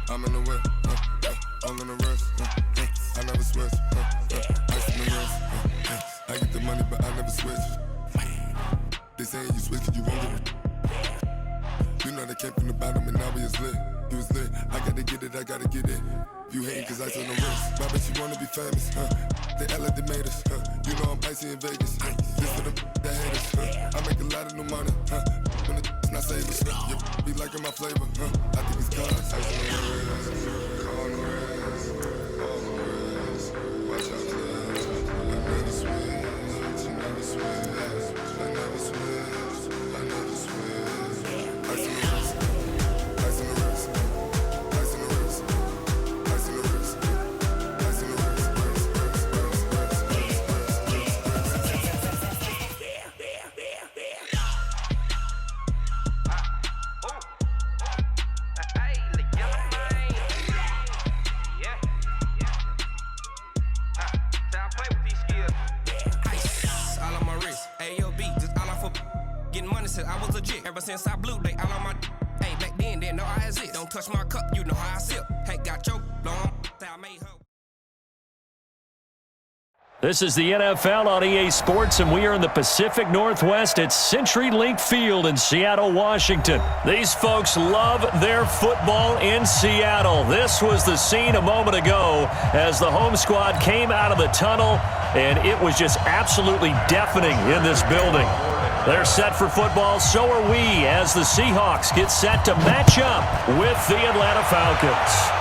I'm in the way, all in the rush, I never switch, ice in the wrist, I get the money but I never switch. They saying you switch and you won't get it. You know they came from the bottom and now we is lit. You was lit, I gotta get it, I gotta get it. You hating cause ice on the wrist, but I bet you wanna be famous, They LA they made us, You know I'm icy in Vegas, This for the that hate us, I make a lot of new money, When the not save us, You be liking my flavor, I think it's cause ice on the wrist, on the wrist, on the wrist. Watch out, I never switch, I never switch, I never switch, I never switch. Ice on the wrist, ice on the wrist, ice on the wrist, ice on the wrist, ice on the wrist, I was legit ever since I blew they all on my hey back then didn't know I exist. Don't touch my cup, you know how I sip. Hey, got your long I made her. This is the NFL on EA Sports, and we are in the Pacific Northwest at CenturyLink Field in Seattle, Washington. These folks love their football in Seattle. This was the scene a moment ago as the home squad came out of the tunnel, and it was just absolutely deafening in this building. They're set for football, so are we, as the Seahawks get set to match up with the Atlanta Falcons.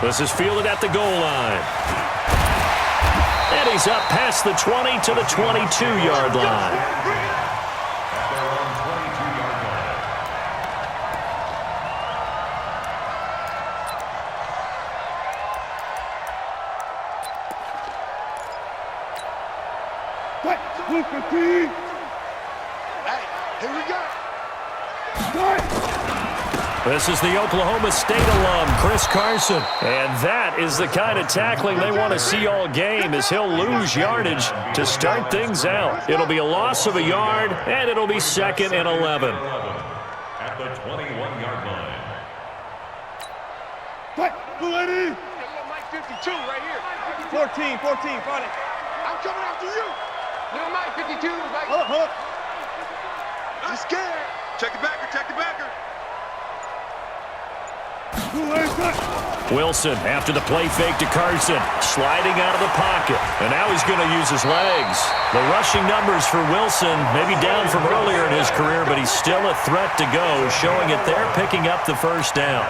This is fielded at the goal line. And he's up past the 20 to the 22-yard line. Hey, here we go. This is the Oklahoma State alum, Chris Carson. And that is the kind of tackling they want to see all game, as he'll lose yardage to start things out. It'll be a loss of a yard, and it'll be 2nd and 11. At the 21-yard line. Lady. Mike 52 right here. 14, find it. I'm coming after you. Little Mike 52, Mike. I'm scared. Check the backer, check the backer. Wilson, after the play fake to Carson, sliding out of the pocket. And now he's going to use his legs. The rushing numbers for Wilson may be down from earlier in his career, but he's still a threat to go, showing it there, picking up the first down.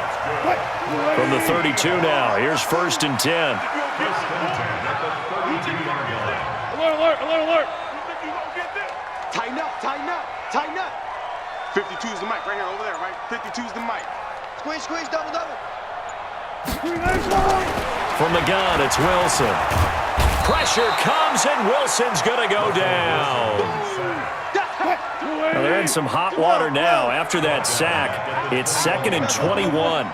From the 32 now, here's 1st and 10. Alert. Tighten up. 52's the mic right here, over there, right? 52's the mic. Squeeze, double. From the gun, it's Wilson. Pressure comes, and Wilson's going to go down. Well, they're in some hot water now after that sack. It's 2nd and 21.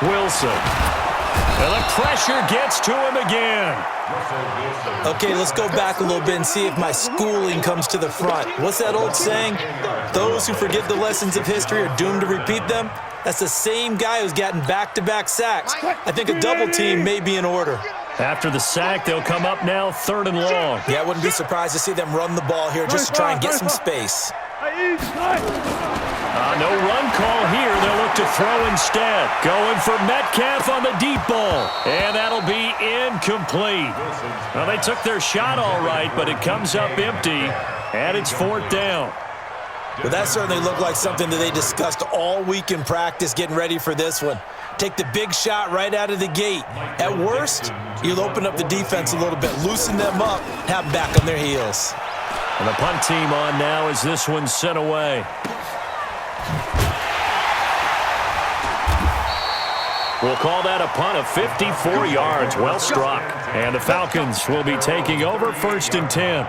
Wilson. And the pressure gets to him again. Okay, let's go back a little bit and see if my schooling comes to the front. What's that old saying? Those who forget the lessons of history are doomed to repeat them. That's the same guy who's gotten back-to-back sacks. I think a double team may be in order. After the sack, they'll come up now 3rd and long. Yeah, I wouldn't be surprised to see them run the ball here just to try and get some space. No run call here. They'll look to throw instead. Going for Metcalf on the deep ball. And that'll be incomplete. Well, they took their shot all right, but it comes up empty. And it's 4th down. Well, that certainly looked like something that they discussed all week in practice getting ready for this one. Take the big shot right out of the gate. At worst, you'll open up the defense a little bit, loosen them up, have them back on their heels. And the punt team on now as this one's sent away. We'll call that a punt of 54 yards. Well struck. And the Falcons will be taking over 1st and 10.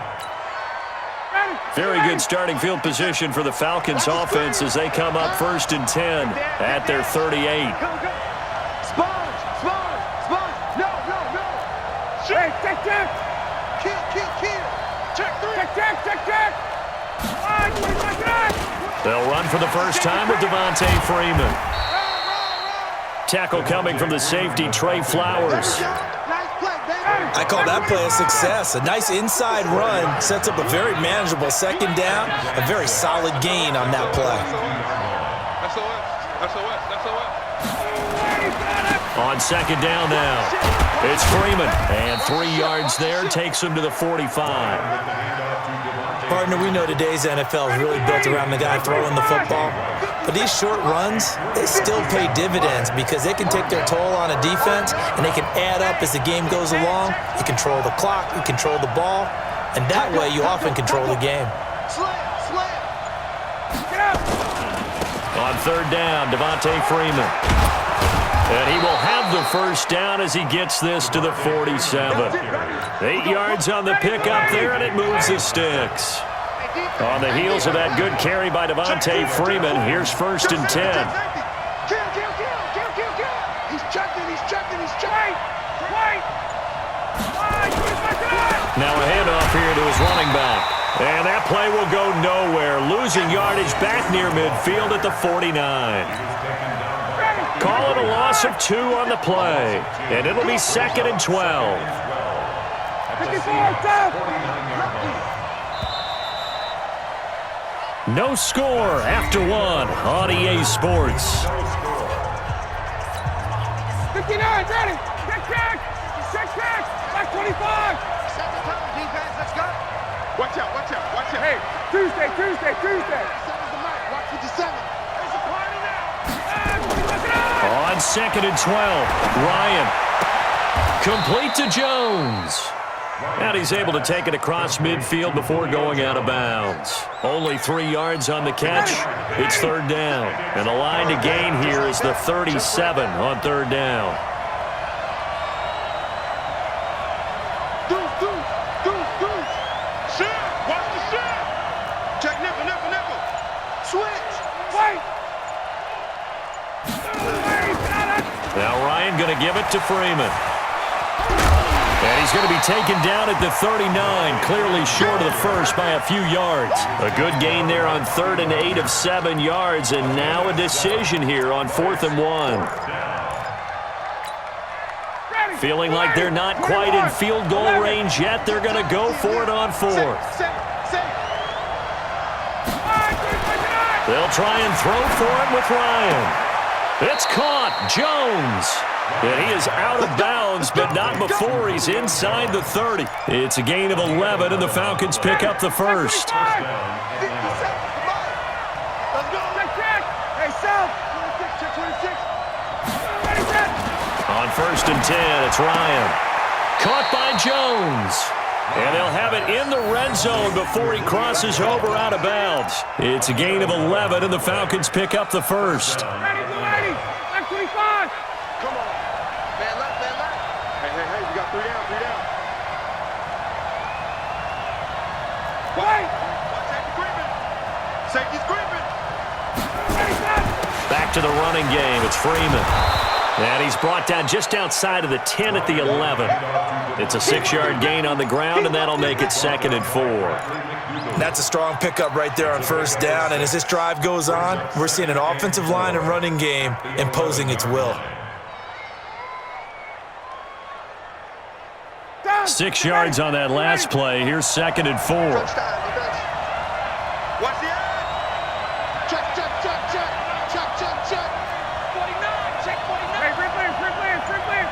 Very good starting field position for the Falcons offense as they come up 1st and 10 at their 38. Sponge. No. Shake, take that. Check. They'll run for the first time with Devontae Freeman. Tackle coming from the safety, Trey Flowers. I call that play a success. A nice inside run sets up a very manageable second down. A very solid gain on that play. On second down now, it's Freeman. And 3 yards there takes him to the 45. Partner, we know today's NFL is really built around the guy throwing the football. But these short runs, they still pay dividends because they can take their toll on a defense and they can add up as the game goes along. You control the clock, you control the ball, and that way you often control the game. On third down, Devontae Freeman. And he will have the first down as he gets this to the 47. 8 yards on the pickup there, and it moves the sticks. On the heels of that good carry by Devontae Freeman, here's 1st and 10. He's checking. Now a handoff here to his running back. And that play will go nowhere. Losing yardage back near midfield at the 49. Call it a loss of 2 on the play. And it'll be 2nd and 12. No score after 1 on EA Sports. 59, ready. Check. Back 25. Let's go. Watch out. Hey, Tuesday. Watch with the 7. There's a party now. On 2nd and 12, Ryan. Complete to Jones. And he's able to take it across midfield before going out of bounds. Only 3 yards on the catch. It's 3rd down. And the line to gain here is the 37 on 3rd down. Check nickel. Switch. Wait. Now Ryan going to give it to Freeman. And he's going to be taken down at the 39, clearly short of the first by a few yards. A good gain there on 3rd and 8 of 7 yards, and now a decision here on 4th and 1. Feeling like they're not quite in field goal range yet, they're going to go for it on 4th. They'll try and throw for it with Ryan. It's caught. Jones. And he is out of bounds, but not before he's inside the 30. It's a gain of 11, and the Falcons pick up the first. Let's go. Check. Hey, South. 26. On 1st and 10, it's Ryan. Caught by Jones. And they'll have it in the red zone before he crosses over out of bounds. It's a gain of 11, and the Falcons pick up the first. Ready, back 25. Come on. Man left. Hey, we got 3 down. Wait. Safety's creeping. Back to the running game. It's Freeman. And he's brought down just outside of the 10 at the 11. It's a 6-yard gain on the ground, and that'll make it 2nd and 4. That's a strong pickup right there on 1st down, and as this drive goes on, we're seeing an offensive line and running game imposing its will. 6 yards on that last play. Here's 2nd and 4. Watch the end. Check. 49. Check 49. Hey, free clear.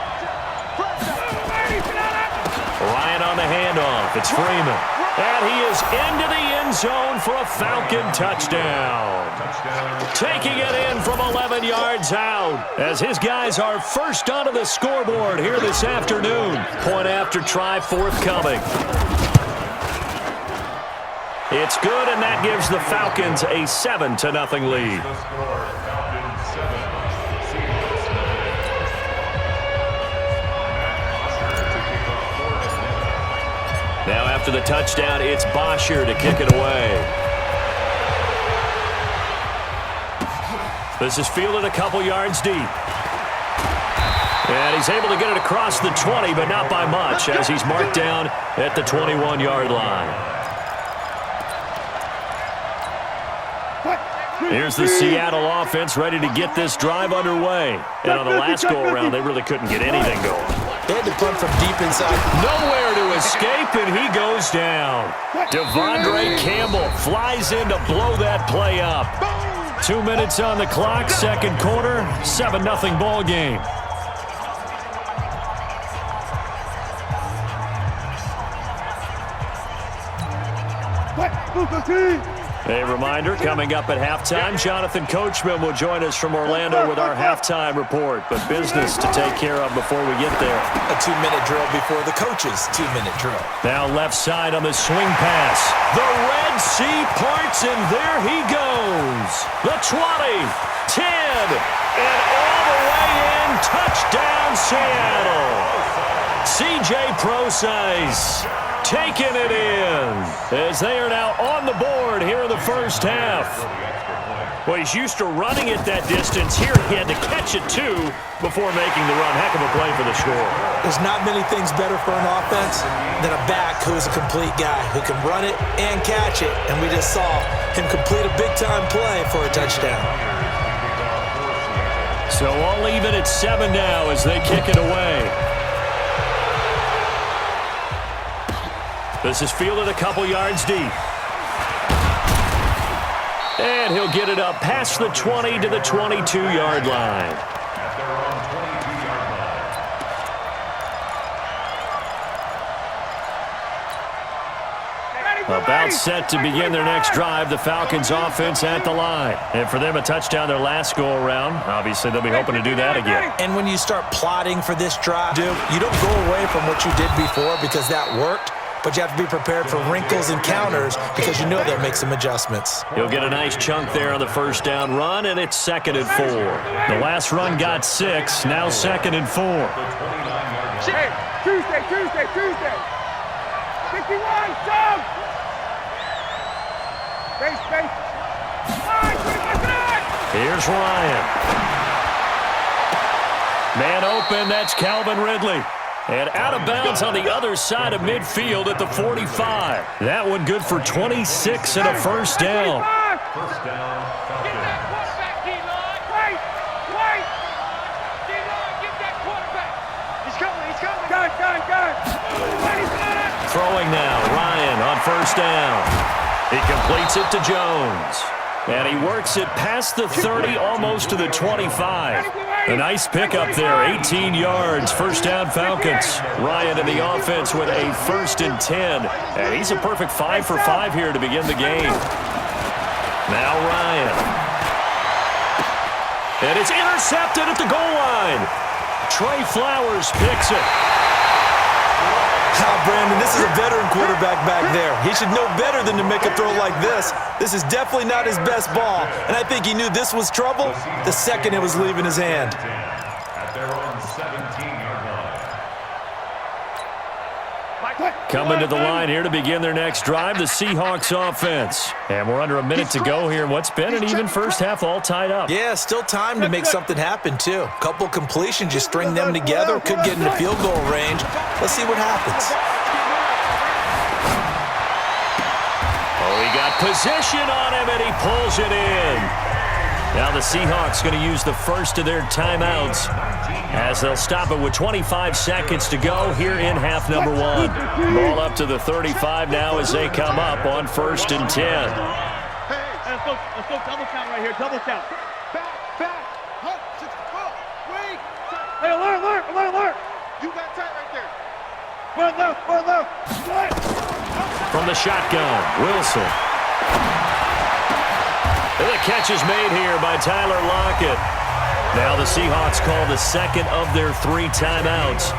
Ryan on the handoff. It's Freeman. And he is into the end zone for a Falcon touchdown. Taking it in from 11 yards out as his guys are first onto the scoreboard here this afternoon. Point after try forthcoming. It's good, and that gives the Falcons a 7-0 lead. Now after the touchdown, it's Bosher to kick it away. This is fielded a couple yards deep. And he's able to get it across the 20, but not by much, as he's marked down at the 21-yard line. Here's the Seattle offense ready to get this drive underway. And on the last go-around, they really couldn't get anything going. They had to punt from deep inside. Nowhere to escape, and he goes down. Devondre Campbell flies in to blow that play up. 2 minutes on the clock, second quarter, 7-0 ball game. A reminder, coming up at halftime, Jonathan Coachman will join us from Orlando with our halftime report. But business to take care of before we get there. A 2-minute drill before the coach's 2-minute drill. Now left side on the swing pass. The Red Sea parts, and there he goes. The 20, 10, and all the way in. Touchdown, Seattle. C.J. Prosise taking it in as they are now on the board here in the first half. Well, he's used to running it that distance. Here he had to catch it, too, before making the run. Heck of a play for the score. There's not many things better for an offense than a back who is a complete guy who can run it and catch it. And we just saw him complete a big-time play for a touchdown. So all even at 7 now as they kick it away. This is fielded a couple yards deep. And he'll get it up past the 20 to the 22-yard line. About set to begin their next drive, the Falcons offense at the line. And for them, a touchdown their last go-around. Obviously, they'll be hoping to do that again. And when you start plotting for this drive, you don't go away from what you did before because that worked. But you have to be prepared for wrinkles and counters because you know they'll make some adjustments. He'll get a nice chunk there on the first down run, and it's 2nd and 4. The last run got 6, now 2nd and 4. Hey, Tuesday. 51, jump! Space. Here's Ryan. Man open, that's Calvin Ridley. And out of bounds on the other side of midfield at the 45. That one good for 26 and a first down. First down, Get that quarterback, D-line. Wait. D-line, get that quarterback. He's coming. Gun. Throwing now, Ryan on first down. He completes it to Jones. And he works it past the 30, almost to the 25. A nice pickup there, 18 yards, first down Falcons. Ryan in the offense with a 1st and 10. And he's a perfect 5 for 5 here to begin the game. Now Ryan. And it's intercepted at the goal line. Trey Flowers picks it. Now, Brandon, this is a veteran quarterback back there. He should know better than to make a throw like this. This is definitely not his best ball, and I think he knew this was trouble the second it was leaving his hand. at their own 17-yard line. Coming to the line here to begin their next drive, the Seahawks offense. And we're under a minute to go here in what's been an even first half, all tied up. Yeah, still time to make something happen, too. Couple completions, you string them together, could get into field goal range. Let's see what happens. Oh, he got position on him, and he pulls it in. Now the Seahawks going to use the first of their timeouts as they'll stop it with 25 seconds to go here in half number 1. Ball up to the 35 now as they come up on 1st and 10. Let's go double count right here, double count. Back, hunt, 64, wait. Hey, alert. You got tight right there. One left. From the shotgun, Wilson. And the catch is made here by Tyler Lockett. Now the Seahawks call the second of their 3 timeouts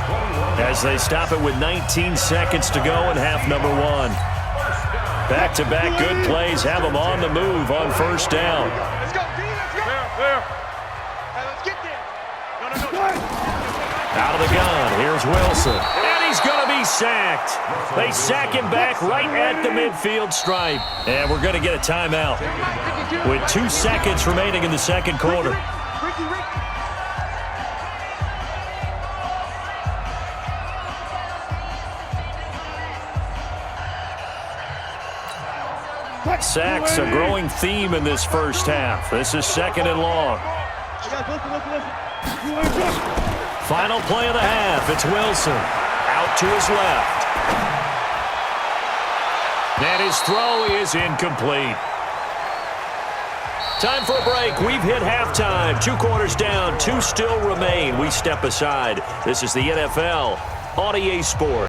as they stop it with 19 seconds to go in half number 1. Back-to-back good plays have them on the move on 1st down. Let's go, D, let's go. There. Hey, let's get there. No. Out of the gun, here's Wilson. And he's going to be sacked. They sack him back right at the midfield stripe. And we're going to get a timeout with 2 seconds remaining in the second quarter. Sacks, a growing theme in this first half. This is 2nd and long. Final play of the half. It's Wilson. Out to his left. And his throw is incomplete. Time for a break. We've hit halftime. 2 quarters down. 2 still remain. We step aside. This is the NFL on EA Sports.